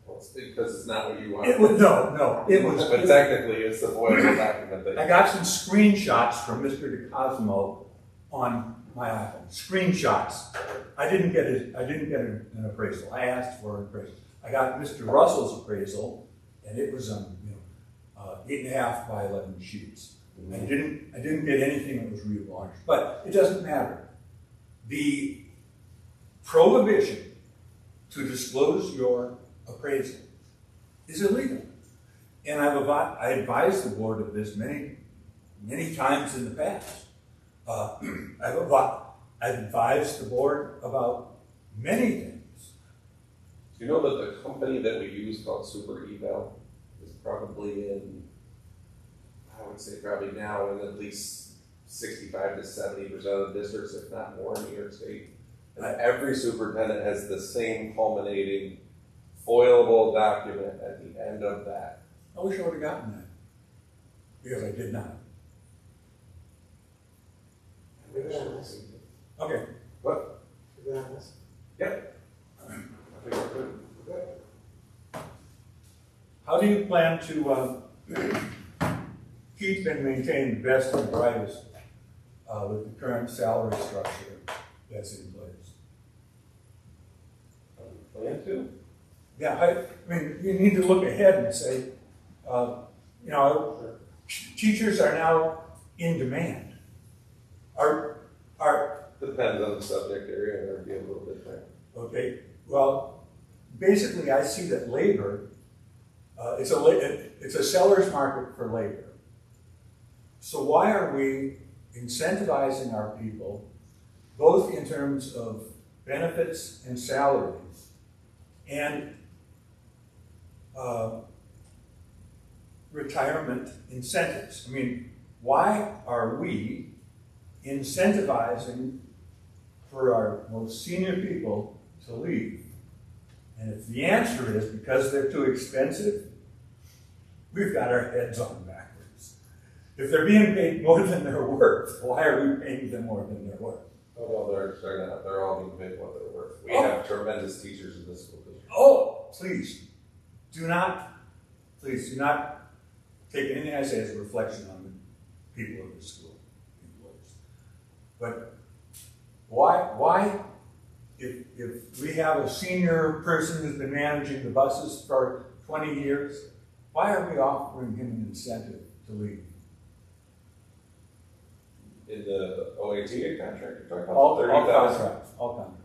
Well, it's because it's not what you It wanted. was, no, it was. But technically, it's the foilable document that I got some screenshots from Mr. DeCosmo on my iPhone. Screenshots. I didn't get an appraisal. I asked for an appraisal. I got Mr. Russell's appraisal, and it was 8.5 by 11 sheets. I didn't get anything that was real large, but it doesn't matter. The prohibition to disclose your appraisal is illegal. And I advised the board of this many times in the past. I've advised the board about many things. Do you know that the company that we use called Super Eval is probably in, I would say probably now in at least 65 to 70% of the districts, if not more, in New York State. And every superintendent has the same culminating foilable document at the end of that. I wish I would have gotten that, because I did not. We're good on this. Okay, What? We're good on this. Yep. I think we're good. We're good. how do you plan to keep and maintain the best and brightest with the current salary structure that's in place? Plan to? Yeah, I mean, you need to look ahead and say, teachers are now in demand. Depends on the subject area, and there'd be a little bit there. Okay, well, basically I see that labor, it's a seller's market for labor. So why are we incentivizing our people, both in terms of benefits and salaries, and retirement incentives? I mean, why are we incentivizing for our most senior people to leave? And if the answer is because they're too expensive, we've got our heads on backwards. If they're being paid more than they're worth, why are we paying them more than they're worth? Oh, no, they're not. They're all being paid what they're worth. We Oh. have tremendous teachers in this school district. Oh, please do not take anything I say as a reflection on the people of the school, employees. But why, if we have a senior person who's been managing the buses for 20 years, why are we offering him an incentive to leave? In the OAT contract, you're talking about All 30,000. contracts, all contracts.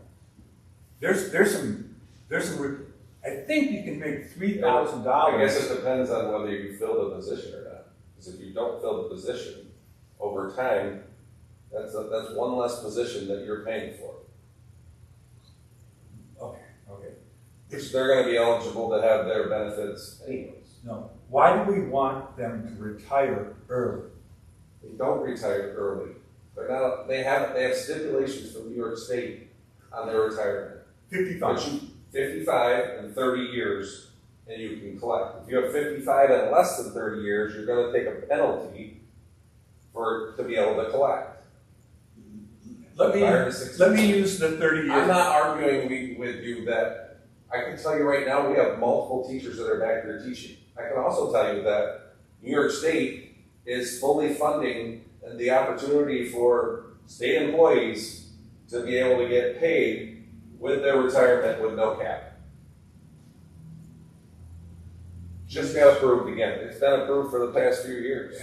There's some, I think you can make $3,000. I guess it depends on whether you fill the position or not. Because if you don't fill the position, over time, that's one less position that you're paying for. Okay. Which they're gonna be eligible to have their benefits anyways. No. Why do we want them to retire early? They don't retire early. They have stipulations from New York State on their retirement. 55. 55 and 30 years, and you can collect. If you have 55 and less than 30 years, you're gonna take a penalty to be able to collect. Let me use the 30 years. I'm not arguing with you that, I can tell you right now, we have multiple teachers that are back there teaching. I can also tell you that New York State is fully funding the opportunity for state employees to be able to get paid with their retirement with no cap. Just got approved again. It's been approved for the past few years.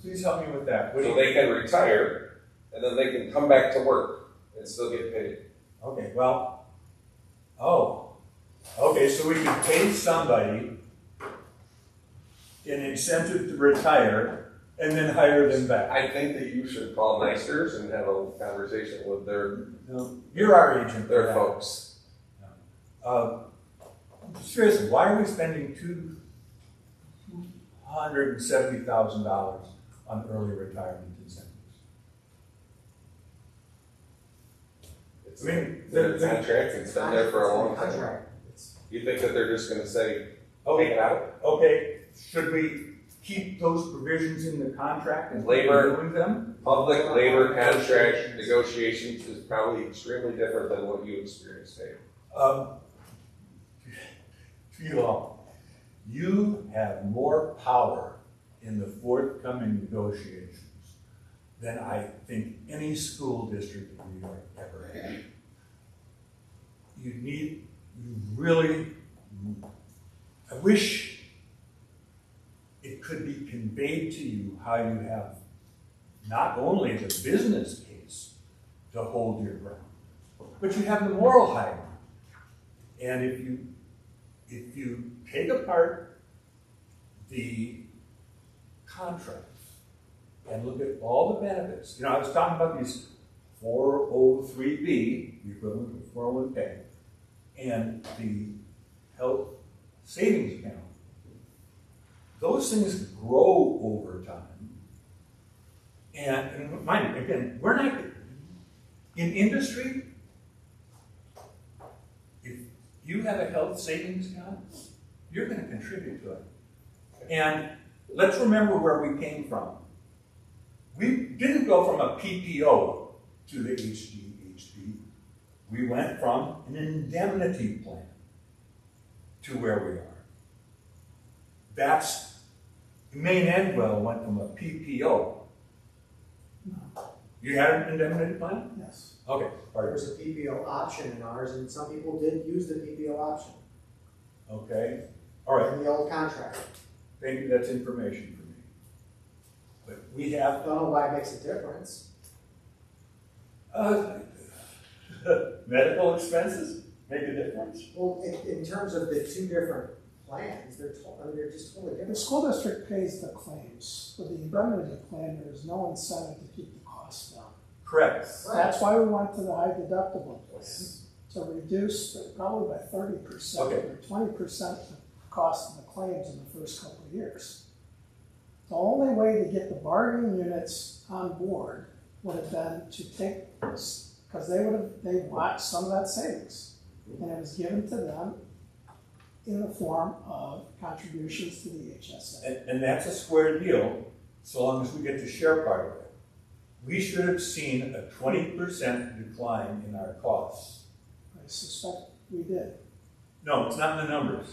Please help me with that. So they can retire, and then they can come back to work and still get paid. Okay, well, okay, so we can pay somebody an incentive to retire and then hire them back. I think that you should call Meisters and have a conversation with No, you're our agent. for their that. folks. Seriously, why are we spending $270,000 on early retirement incentives? It's I mean, their the- contract, it's been there for a long time. Contract. It's- You think that they're just gonna say, take it out? Okay, should we keep those provisions in the contract and Labor. doing them? Public labor contract negotiations is probably extremely different than what you experienced, Dave. You have more power in the forthcoming negotiations than I think any school district in New York ever had. I wish it could be conveyed to you how you have not only the business case to hold your ground, but you have the moral high ground. And if you take apart the contracts and look at all the benefits, I was talking about these 403B, the equivalent of 401K, and the health savings account. Those things grow over time. And mind you, again, we're not, in industry, if you have a health savings account, you're going to contribute to it. And let's remember where we came from. We didn't go from a PPO to the HDHP. We went from an indemnity plan to where we are. Maine Endwell went from a PPO. You had an indemnity plan? Yes. Okay, all There right. was a PPO option in ours, and some people did use the PPO option Okay, all right. in the old contract. Thank you, that's information for me. But we I have, don't know why it makes a difference. medical expenses make a difference? Well, in terms of the two different plans, they're just totally The different. school district pays the claims. With the indemnity plan, there is no incentive to keep the costs down. Correct. That's why we went to the high deductible plan, to reduce probably by 30% Okay. or 20% the cost of the claims in the first couple of years. The only way to get the bargaining units on board would have been to take this, because they want some of that savings. And it was given to them in the form of contributions to the HSA. And that's a square deal, so long as we get to share part of it. We should have seen a 20% decline in our costs. I suspect we did. No, it's not in the numbers.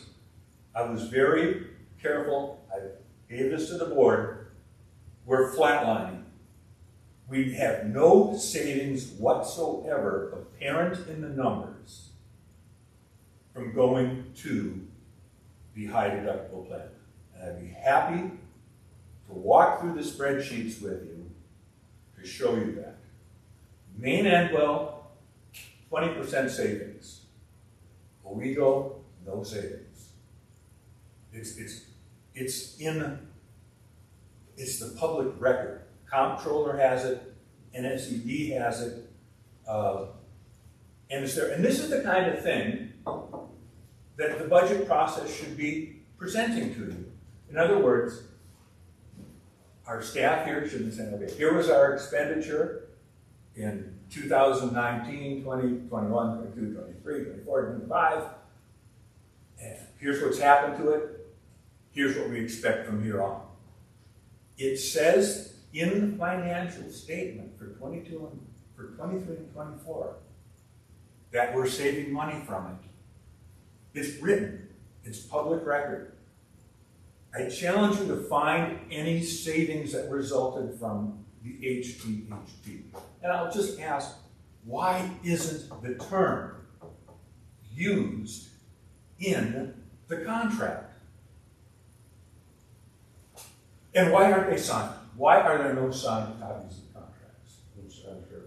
I was very careful. I gave this to the board. We're flatlining. We have no savings whatsoever apparent in the numbers from going to the high deductible plan. And I'd be happy to walk through the spreadsheets with you to show you that. Maine and well, 20% savings. Owego, no savings. It's the public record. Comptroller has it, NSED has it, and it's there. And this is the kind of thing that the budget process should be presenting to you. In other words, our staff here shouldn't say, okay, here was our expenditure in 2019, 20, 21, 22, 23, 24, 25, and here's what's happened to it, here's what we expect from here on. It says in the financial statement for 22 and for 23 and 24 that we're saving money from it. It's written, it's public record. I challenge you to find any savings that resulted from the HTHP. And I'll just ask, why isn't the term used in the contract? And why aren't they signed? Why are there no signed copies of contracts? I'm sure there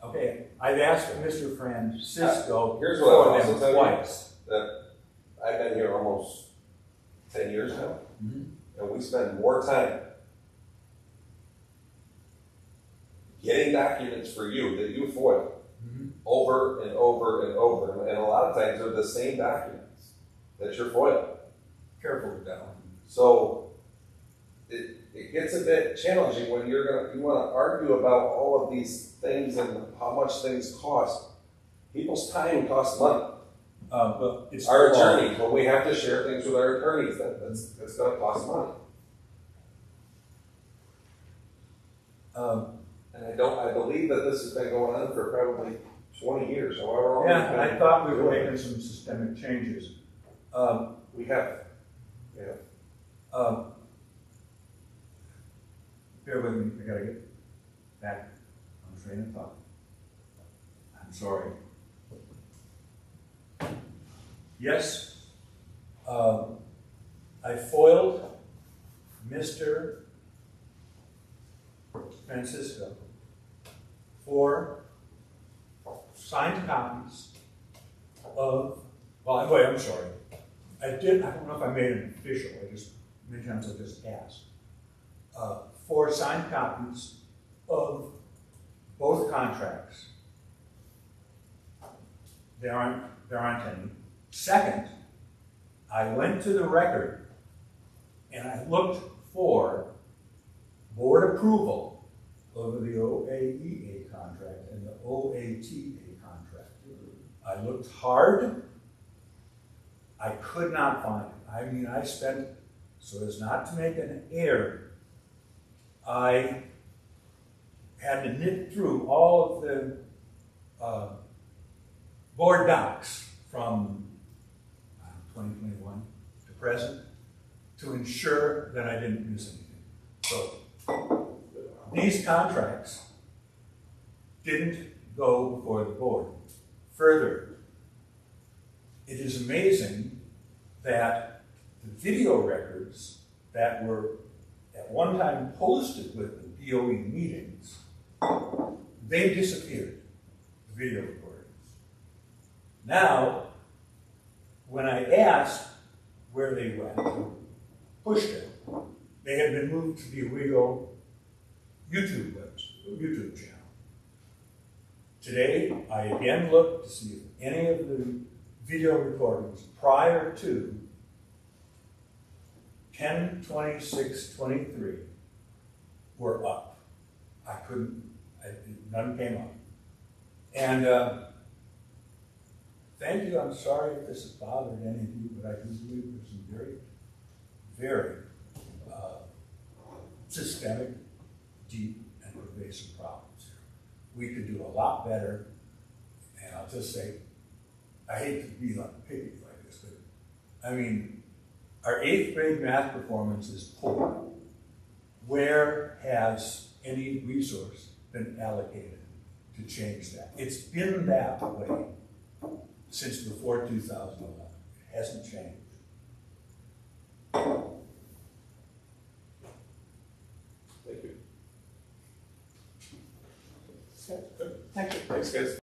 are. Okay, I've asked Mr. Francisco Here's what I'll for also them tell you. twice. That I've been here almost 10 years now, Mhm. and we spend more time getting documents for you that you FOIL Mhm. over and over and over, and a lot of times they're the same documents that you're FOIL. Careful with that one. So it gets a bit challenging when you want to argue about all of these things and how much things cost. People's time costs money. But it's Our the law. attorneys, when we have to share things with our attorneys, that's going to cost money. And I believe that this has been going on for probably 20 years, however long. Yeah, we've I been thought we were doing making this. some systemic changes. We have, Bear with me, I gotta get back on the train of thought. I'm sorry. Yes, I foiled Mr. Francisco for signed copies of, well, wait, I'm sorry. I don't know if I made it official, many times I just asked. 4 signed copies of both contracts. There aren't any. Second, I went to the record and I looked for board approval of the OAEA contract and the OATA contract. I looked hard. I could not find it. I mean, I spent, so as not to make an error, I had to knit through all of the board docs from 2021 to present to ensure that I didn't miss anything. So these contracts didn't go before the board. Further, it is amazing that the video records that were at one time posted with the BOE meetings, they disappeared, the video recordings. Now, when I asked where they went, pushed it, they had been moved to the Owego YouTube channel. Today, I again looked to see if any of the video recordings prior to 10/26/23 were up. None came up. And thank you, I'm sorry if this has bothered any of you, but I do believe there's some very, very systemic, deep, and pervasive problems here. We could do a lot better, and I'll just say, I hate to be like picky like this, but I mean, our 8th grade math performance is poor. Where has any resource been allocated to change that? It's been that way since before 2011. It hasn't changed. Thank you. Good. Thank you. Thanks, guys.